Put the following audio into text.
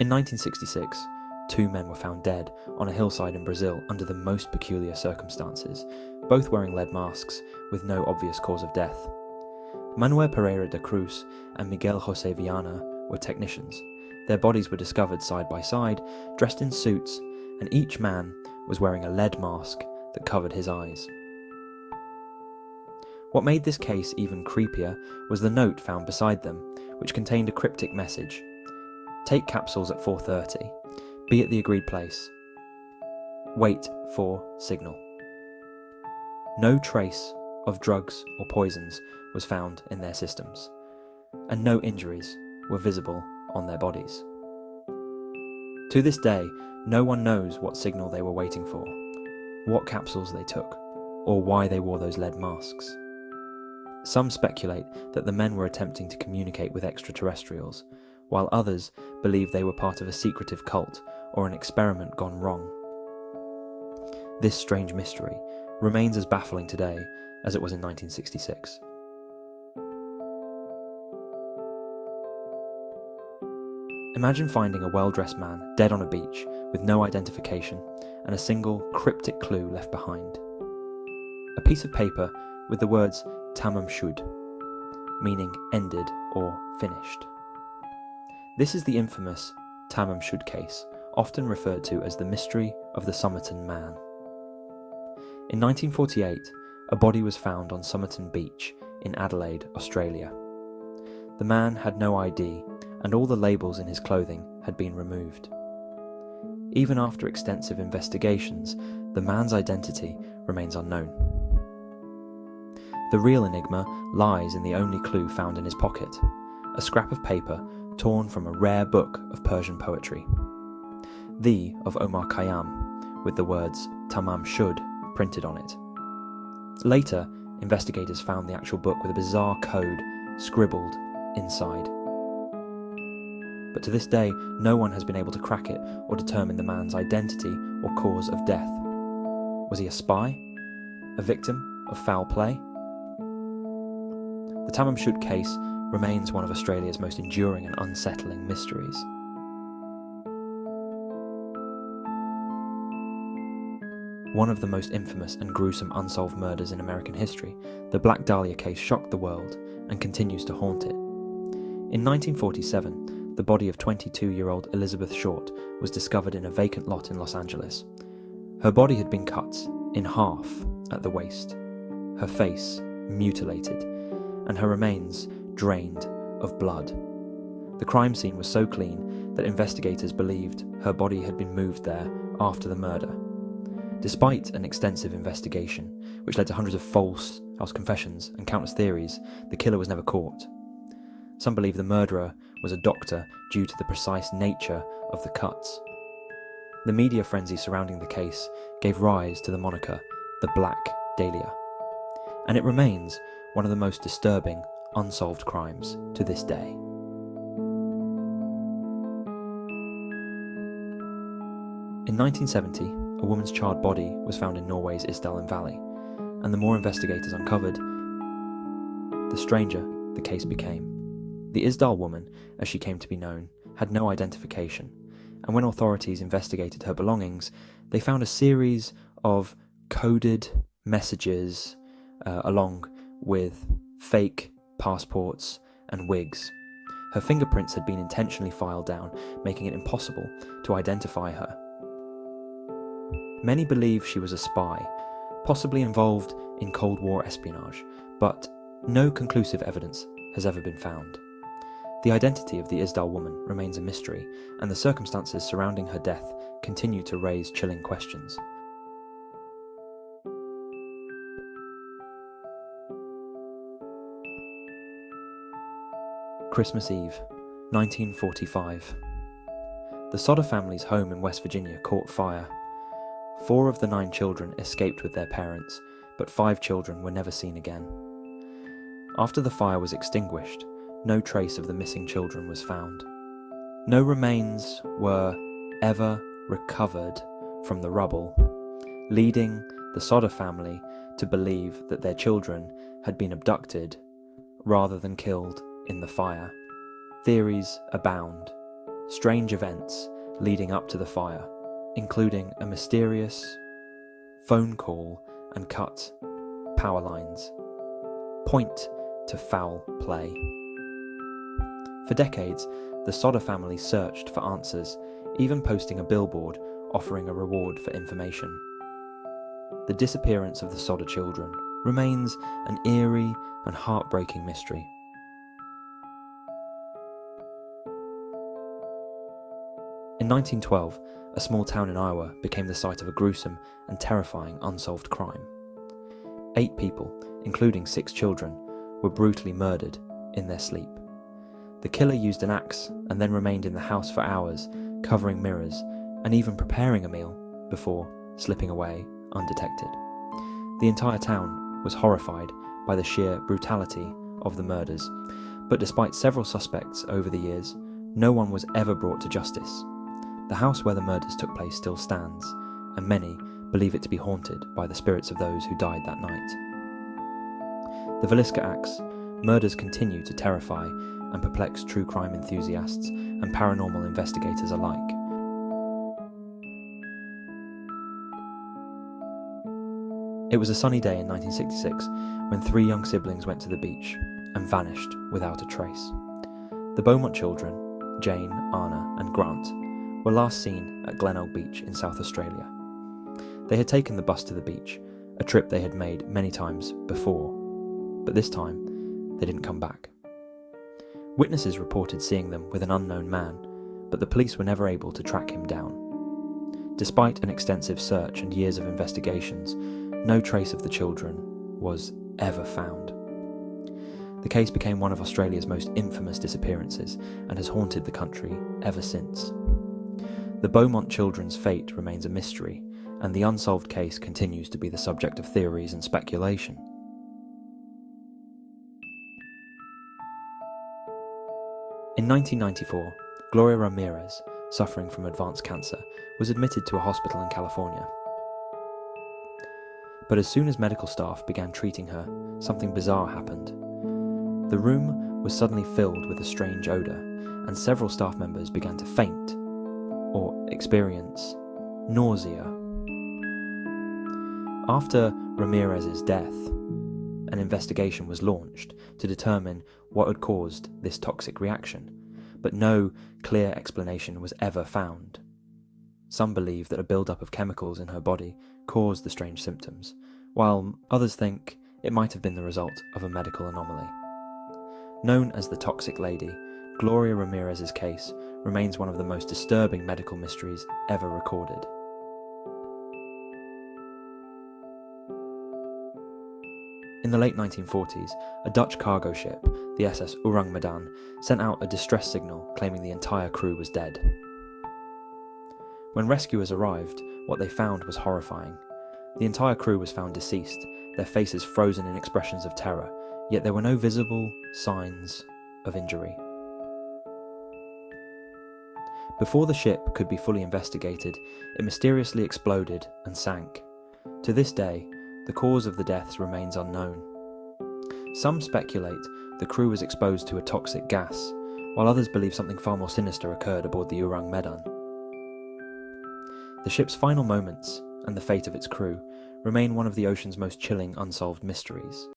In 1966, 2 men were found dead on a hillside in Brazil under the most peculiar circumstances, both wearing lead masks with no obvious cause of death. Manuel Pereira da Cruz and Miguel José Viana were technicians. Their bodies were discovered side by side, dressed in suits, and each man was wearing a lead mask that covered his eyes. What made this case even creepier was the note found beside them, which contained a cryptic message. Take capsules at 4:30. Be at the agreed place. Wait for signal. No trace of drugs or poisons was found in their systems, and no injuries were visible on their bodies. To this day, no one knows what signal they were waiting for, what capsules they took, or why they wore those lead masks. Some speculate that the men were attempting to communicate with extraterrestrials, while others believe they were part of a secretive cult or an experiment gone wrong. This strange mystery remains as baffling today as it was in 1966. Imagine finding a well-dressed man dead on a beach with no identification and a single cryptic clue left behind. A piece of paper with the words Tamam Shud, meaning ended or finished. This is the infamous Tamam Shud Case, often referred to as the mystery of the Somerton Man. In 1948, a body was found on Somerton Beach in Adelaide, Australia. The man had no ID, and all the labels in his clothing had been removed. Even after extensive investigations, the man's identity remains unknown. The real enigma lies in the only clue found in his pocket, a scrap of paper torn from a rare book of Persian poetry, the of Omar Khayyam, with the words Tamam Shud printed on it. Later, investigators found the actual book with a bizarre code scribbled inside. But to this day, no one has been able to crack it or determine the man's identity or cause of death. Was he a spy? A victim of foul play? The Tamam Shud case remains one of Australia's most enduring and unsettling mysteries. One of the most infamous and gruesome unsolved murders in American history, the Black Dahlia case shocked the world and continues to haunt it. In 1947, the body of 22-year-old Elizabeth Short was discovered in a vacant lot in Los Angeles. Her body had been cut in half at the waist, her face mutilated, and her remains drained of blood. The crime scene was so clean that investigators believed her body had been moved there after the murder. Despite an extensive investigation, which led to hundreds of false confessions and countless theories, the killer was never caught. Some believe the murderer was a doctor due to the precise nature of the cuts. The media frenzy surrounding the case gave rise to the moniker the Black Dahlia, and it remains one of the most disturbing unsolved crimes to this day. In 1970, a woman's charred body was found in Norway's Isdal Valley, and the more investigators uncovered, the stranger the case became. The Isdal Woman, as she came to be known, had no identification, and when authorities investigated her belongings, they found a series of coded messages along with fake passports and wigs. Her fingerprints had been intentionally filed down, making it impossible to identify her. Many believe she was a spy, possibly involved in Cold War espionage, but no conclusive evidence has ever been found. The identity of the Isdal Woman remains a mystery, and the circumstances surrounding her death continue to raise chilling questions. Christmas Eve, 1945. The Sodder family's home in West Virginia caught fire. 4 of the 9 children escaped with their parents, but 5 children were never seen again. After the fire was extinguished, no trace of the missing children was found. No remains were ever recovered from the rubble, leading the Sodder family to believe that their children had been abducted rather than killed in the fire. Theories abound. strange events leading up to the fire, including a mysterious phone call and cut power lines, point to foul play. For decades, the Sodder family searched for answers, even posting a billboard offering a reward for information. The disappearance of the Sodder children remains an eerie and heartbreaking mystery. In 1912, a small town in Iowa became the site of a gruesome and terrifying unsolved crime. 8 people, including 6 children, were brutally murdered in their sleep. The killer used an axe and then remained in the house for hours, covering mirrors and even preparing a meal before slipping away undetected. The entire town was horrified by the sheer brutality of the murders, but despite several suspects over the years, no one was ever brought to justice. The house where the murders took place still stands, and many believe it to be haunted by the spirits of those who died that night. The Villisca Axe Murders continue to terrify and perplex true crime enthusiasts and paranormal investigators alike. It was a sunny day in 1966 when 3 young siblings went to the beach and vanished without a trace. The Beaumont children, Jane, Anna and Grant, were last seen at Glenelg Beach in South Australia. They had taken the bus to the beach, a trip they had made many times before, but this time they didn't come back. Witnesses reported seeing them with an unknown man, but the police were never able to track him down. Despite an extensive search and years of investigations, no trace of the children was ever found. The case became one of Australia's most infamous disappearances and has haunted the country ever since. The Beaumont children's fate remains a mystery, and the unsolved case continues to be the subject of theories and speculation. In 1994, Gloria Ramirez, suffering from advanced cancer, was admitted to a hospital in California. But as soon as medical staff began treating her, something bizarre happened. The room was suddenly filled with a strange odour, and several staff members began to faint or experience nausea. After Ramirez's death, an investigation was launched to determine what had caused this toxic reaction, but no clear explanation was ever found. Some believe that a build-up of chemicals in her body caused the strange symptoms, while others think it might have been the result of a medical anomaly. Known as the Toxic Lady, Gloria Ramirez's case remains one of the most disturbing medical mysteries ever recorded. In the late 1940s, a Dutch cargo ship, the SS Ourang Medan, sent out a distress signal claiming the entire crew was dead. When rescuers arrived, what they found was horrifying. The entire crew was found deceased, their faces frozen in expressions of terror, yet there were no visible signs of injury. Before the ship could be fully investigated, it mysteriously exploded and sank. To this day, the cause of the deaths remains unknown. Some speculate the crew was exposed to a toxic gas, while others believe something far more sinister occurred aboard the Ourang Medan. The ship's final moments and the fate of its crew remain one of the ocean's most chilling unsolved mysteries.